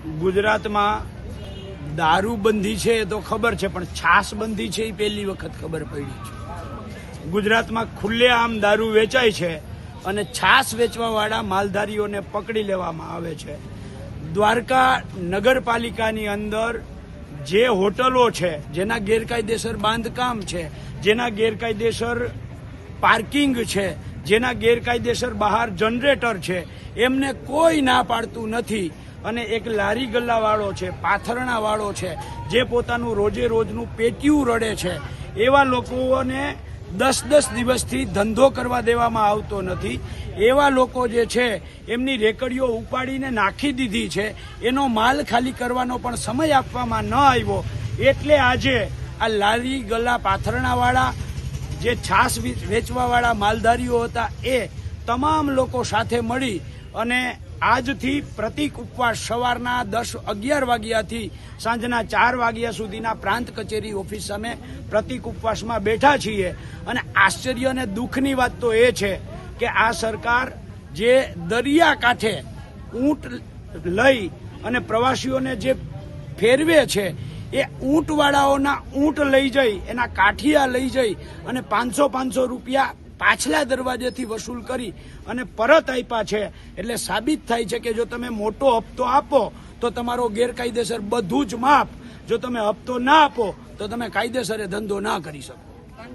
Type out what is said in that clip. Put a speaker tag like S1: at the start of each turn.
S1: ગુજરાતમાં દારૂબંધી છે એ તો ખબર છે, પણ છાસબંધી છે એ પહેલી વખત ખબર પડી છે. ગુજરાતમાં ખુલ્લેઆમ દારૂ વેચાય છે અને છાસ વેચવાવાળા માલધારીઓને પકડી લેવામાં આવે છે. દ્વારકા નગરપાલિકાની અંદર જે હોટલો છે, જેના ગેરકાયદેસર બાંધકામ છે, જેના ગેરકાયદેસર પાર્કિંગ છે, જેના ગેરકાયદેસર બહાર જનરેટર છે, એમને કોઈ ના પાડતું નથી. અને એક લારી ગલ્લાવાળો છે, પાથરણાવાળો છે, જે પોતાનું રોજે રોજનું પેટીયું રડે છે, એવા લોકોને 10-10 દિવસથી ધંધો કરવા દેવામાં આવતો નથી. એવા લોકો જે છે એમની રેકડીઓ ઉપાડીને નાખી દીધી છે. એનો માલ ખાલી કરવાનો પણ સમય આપવામાં ન આવ્યો. એટલે આજે આ લારી ગલ્લા પાથરણાવાળા જે છાસ વેચવાવાળા માલધારીઓ હતા એ તમામ લોકો સાથે મળી અને આજથી પ્રતિક ઉપવાસ સવારના 10-11 વાગ્યાથી સાંજના 4 વાગ્યા સુધીના પ્રાંત કચેરી ઓફિસ સામે પ્રતિક ઉપવાસમાં બેઠા છીએ. અને આશ્ચર્ય અને દુઃખની વાત તો એ છે કે આ સરકાર જે દરિયાકાંઠે ઊંટ લઈ અને પ્રવાસીઓને જે ફેરવે છે એ ઊંટવાળાઓના ઊંટ લઈ જઈ, એના કાઠિયા લઈ જઈ અને 500 રૂપિયા પાછલા દરવાજેથી વસૂલ કરી અને પરત આપ્યા છે. એટલે સાબિત થાય છે કે જો તમે મોટો હપ્તો આપો તો તમારો ગેરકાયદેસર બધું જ માફ. જો તમે હપ્તો ના આપો તો તમે કાયદેસર ધંધો ના કરી શકો.